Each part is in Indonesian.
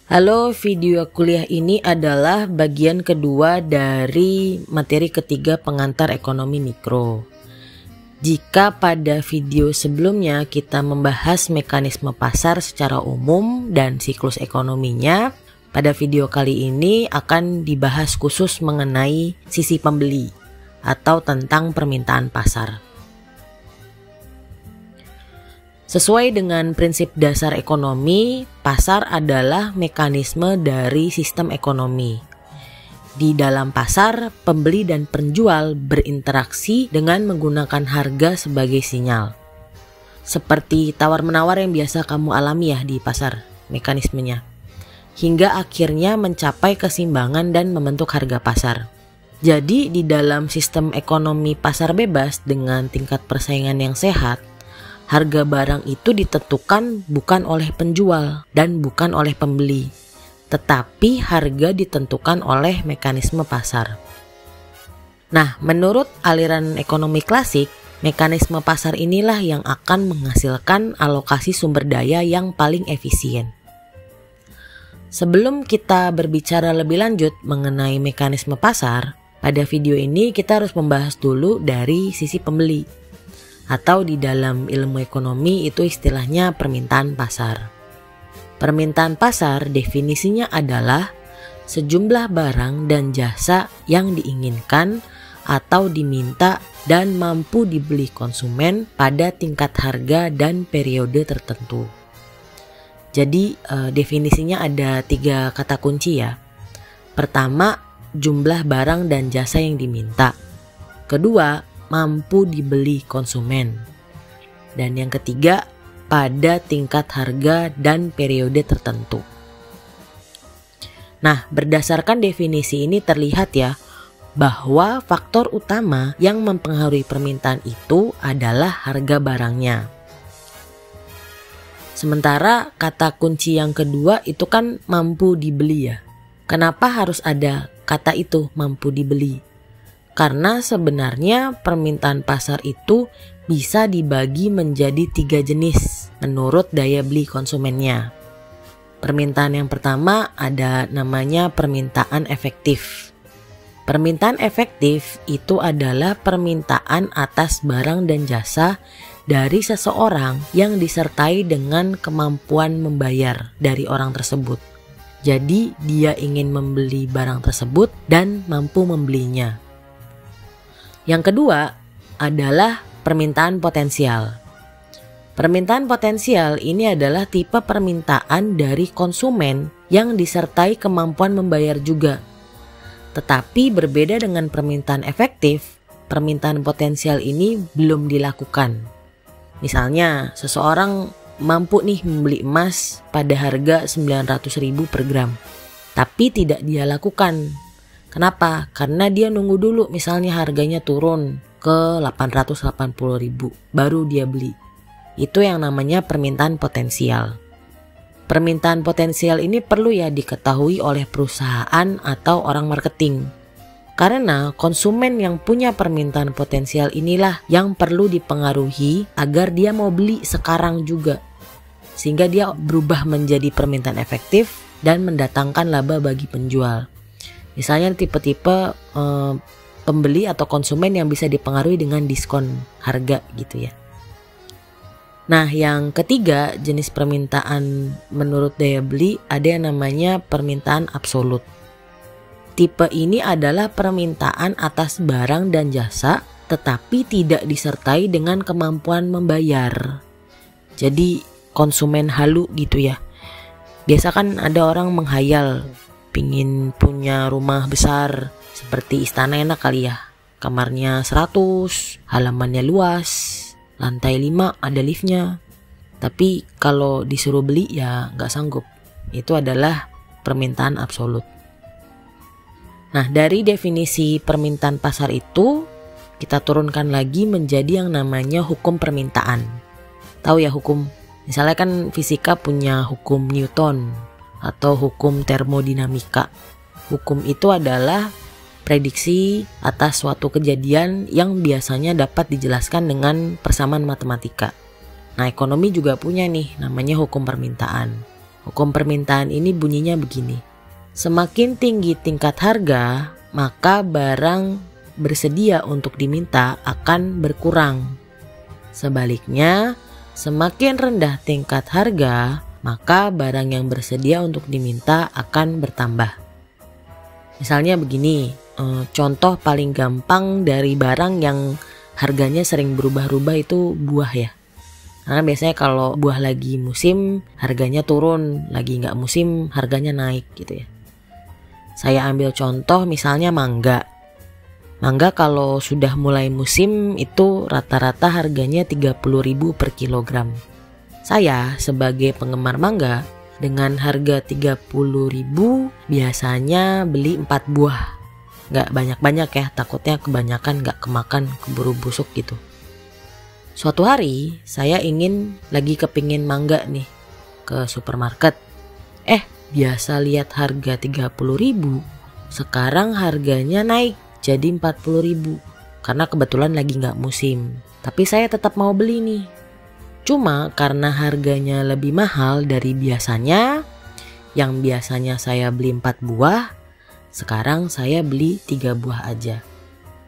Halo, video kuliah ini adalah bagian kedua dari materi ketiga pengantar ekonomi mikro. Jika pada video sebelumnya kita membahas mekanisme pasar secara umum dan siklus ekonominya, pada video kali ini akan dibahas khusus mengenai sisi pembeli atau tentang permintaan pasar. Sesuai dengan prinsip dasar ekonomi, pasar adalah mekanisme dari sistem ekonomi. Di dalam pasar, pembeli dan penjual berinteraksi dengan menggunakan harga sebagai sinyal. Seperti tawar-menawar yang biasa kamu alami ya di pasar, mekanismenya. Hingga akhirnya mencapai keseimbangan dan membentuk harga pasar. Jadi di dalam sistem ekonomi pasar bebas dengan tingkat persaingan yang sehat, harga barang itu ditentukan bukan oleh penjual dan bukan oleh pembeli, tetapi harga ditentukan oleh mekanisme pasar. Nah, menurut aliran ekonomi klasik, mekanisme pasar inilah yang akan menghasilkan alokasi sumber daya yang paling efisien. Sebelum kita berbicara lebih lanjut mengenai mekanisme pasar, pada video ini kita harus membahas dulu dari sisi pembeli. Atau di dalam ilmu ekonomi itu istilahnya permintaan pasar. Permintaan pasar definisinya adalah sejumlah barang dan jasa yang diinginkan atau diminta dan mampu dibeli konsumen pada tingkat harga dan periode tertentu. Jadi definisinya ada 3 kata kunci ya. Pertama, jumlah barang dan jasa yang diminta. Kedua, mampu dibeli konsumen. Dan yang ketiga, pada tingkat harga dan periode tertentu. Nah, berdasarkan definisi ini terlihat ya bahwa faktor utama yang mempengaruhi permintaan itu adalah harga barangnya. Sementara kata kunci yang kedua itu kan mampu dibeli ya. Kenapa harus ada kata itu mampu dibeli? Karena sebenarnya permintaan pasar itu bisa dibagi menjadi 3 jenis menurut daya beli konsumennya. Permintaan yang pertama ada namanya permintaan efektif. Permintaan efektif itu adalah permintaan atas barang dan jasa dari seseorang yang disertai dengan kemampuan membayar dari orang tersebut. Jadi dia ingin membeli barang tersebut dan mampu membelinya. Yang kedua adalah permintaan potensial. Permintaan potensial ini adalah tipe permintaan dari konsumen yang disertai kemampuan membayar juga. Tetapi berbeda dengan permintaan efektif, permintaan potensial ini belum dilakukan. Misalnya, seseorang mampu nih membeli emas pada harga 900.000 per gram, tapi tidak dia lakukan. Kenapa? Karena dia nunggu dulu misalnya harganya turun ke 880.000 baru dia beli. Itu yang namanya permintaan potensial. Permintaan potensial ini perlu ya diketahui oleh perusahaan atau orang marketing. Karena konsumen yang punya permintaan potensial inilah yang perlu dipengaruhi agar dia mau beli sekarang juga. Sehingga dia berubah menjadi permintaan efektif dan mendatangkan laba bagi penjual. Misalnya tipe-tipe pembeli atau konsumen yang bisa dipengaruhi dengan diskon harga gitu ya. Nah, yang ketiga jenis permintaan menurut daya beli ada yang namanya permintaan absolut. Tipe ini adalah permintaan atas barang dan jasa tetapi tidak disertai dengan kemampuan membayar. Jadi konsumen halu gitu ya. Biasa kan ada orang menghayal pingin punya rumah besar seperti istana enak kali ya. Kamarnya 100, halamannya luas, lantai 5 ada liftnya. Tapi kalau disuruh beli ya gak sanggup. Itu adalah permintaan absolut. Nah, dari definisi permintaan pasar itu kita turunkan lagi menjadi yang namanya hukum permintaan. Tahu ya hukum? Misalnya kan fisika punya hukum Newton atau hukum termodinamika. Hukum itu adalah prediksi atas suatu kejadian yang biasanya dapat dijelaskan dengan persamaan matematika. Nah, ekonomi juga punya nih namanya hukum permintaan. Hukum permintaan ini bunyinya begini. Semakin tinggi tingkat harga, maka barang bersedia untuk diminta akan berkurang. Sebaliknya, semakin rendah tingkat harga, maka barang yang bersedia untuk diminta akan bertambah. Misalnya begini, contoh paling gampang dari barang yang harganya sering berubah-ubah itu buah ya. Karena biasanya kalau buah lagi musim harganya turun, lagi nggak musim harganya naik gitu ya. Saya ambil contoh misalnya mangga. Mangga kalau sudah mulai musim itu rata-rata harganya 30.000 per kilogram. Saya sebagai penggemar mangga dengan harga 30.000 biasanya beli 4 buah. Nggak banyak-banyak ya, takutnya kebanyakan nggak kemakan, keburu busuk gitu. Suatu hari saya lagi kepingin mangga nih ke supermarket. Biasa lihat harga 30.000, sekarang harganya naik jadi 40.000 karena kebetulan lagi nggak musim. Tapi saya tetap mau beli nih. Cuma karena harganya lebih mahal dari biasanya, yang biasanya saya beli 4 buah, sekarang saya beli 3 buah aja.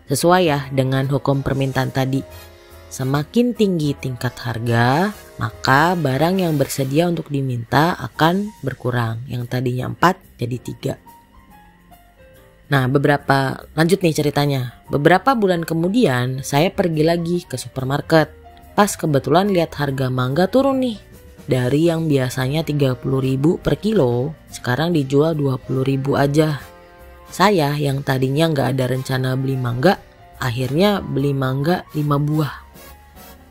Sesuai ya dengan hukum permintaan tadi. Semakin tinggi tingkat harga, maka barang yang bersedia untuk diminta akan berkurang. Yang tadinya 4 jadi 3. Nah, lanjut nih ceritanya. Beberapa bulan kemudian saya pergi lagi ke supermarket. Pas kebetulan lihat harga mangga turun nih. Dari yang biasanya 30.000 per kilo, sekarang dijual 20.000 aja. Saya yang tadinya nggak ada rencana beli mangga, akhirnya beli mangga 5 buah.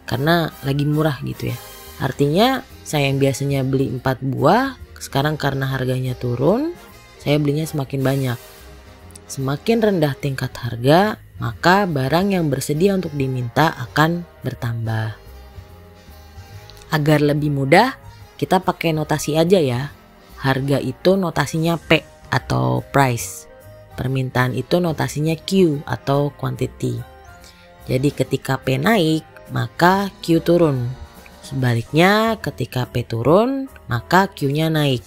Karena lagi murah gitu ya. Artinya saya yang biasanya beli 4 buah, sekarang karena harganya turun, saya belinya semakin banyak. Semakin rendah tingkat harga, maka barang yang bersedia untuk diminta akan bertambah. Agar lebih mudah, kita pakai notasi aja ya. Harga itu notasinya P atau price. Permintaan itu notasinya Q atau quantity. Jadi ketika P naik, maka Q turun. Sebaliknya ketika P turun, maka Q-nya naik.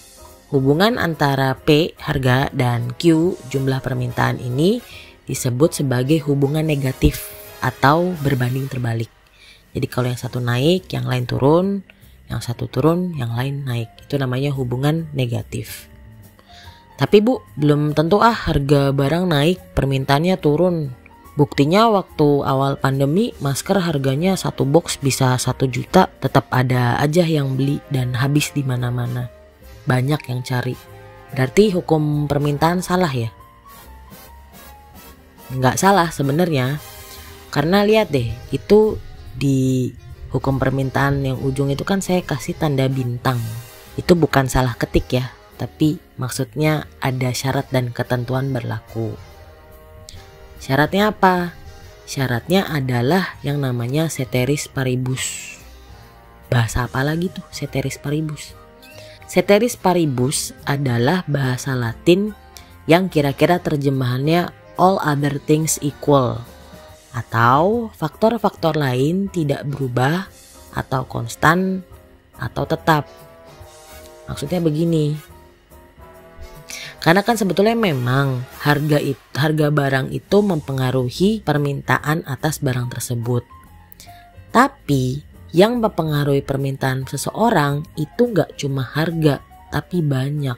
Hubungan antara P harga dan Q jumlah permintaan ini disebut sebagai hubungan negatif atau berbanding terbalik. Jadi kalau yang satu naik, yang lain turun, yang satu turun, yang lain naik. Itu namanya hubungan negatif. Tapi Bu, belum tentu harga barang naik, permintaannya turun. Buktinya waktu awal pandemi masker harganya 1 box bisa 1 juta, tetap ada aja yang beli dan habis di mana-mana. Banyak yang cari. Berarti hukum permintaan salah ya? Nggak salah sebenarnya. Karena lihat deh, itu di hukum permintaan yang ujung itu kan saya kasih tanda bintang. Itu bukan salah ketik ya, tapi maksudnya ada syarat dan ketentuan berlaku. Syaratnya apa? Syaratnya adalah yang namanya ceteris paribus. Bahasa apa lagi tuh ceteris paribus? Ceteris paribus adalah bahasa Latin yang kira-kira terjemahannya all other things equal, atau faktor-faktor lain tidak berubah atau konstan atau tetap. Maksudnya begini. Karena kan sebetulnya memang harga barang itu mempengaruhi permintaan atas barang tersebut. Tapi yang mempengaruhi permintaan seseorang itu nggak cuma harga, tapi banyak.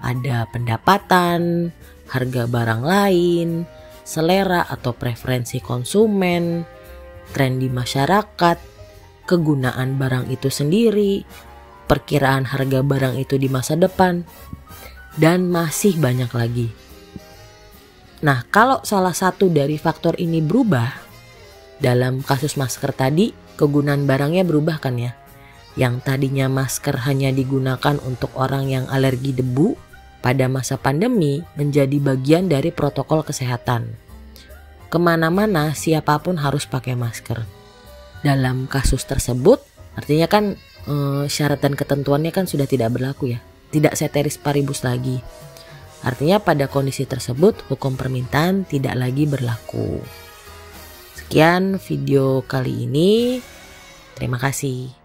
Ada pendapatan, harga barang lain, selera atau preferensi konsumen, tren di masyarakat, kegunaan barang itu sendiri, perkiraan harga barang itu di masa depan, dan masih banyak lagi. Nah, kalau salah satu dari faktor ini berubah, dalam kasus masker tadi, kegunaan barangnya berubah kan ya. Yang tadinya masker hanya digunakan untuk orang yang alergi debu, pada masa pandemi menjadi bagian dari protokol kesehatan. Kemana-mana siapapun harus pakai masker. Dalam kasus tersebut, artinya kan syarat dan ketentuannya kan sudah tidak berlaku ya. Tidak ceteris paribus lagi. Artinya pada kondisi tersebut hukum permintaan tidak lagi berlaku. Sekian video kali ini. Terima kasih.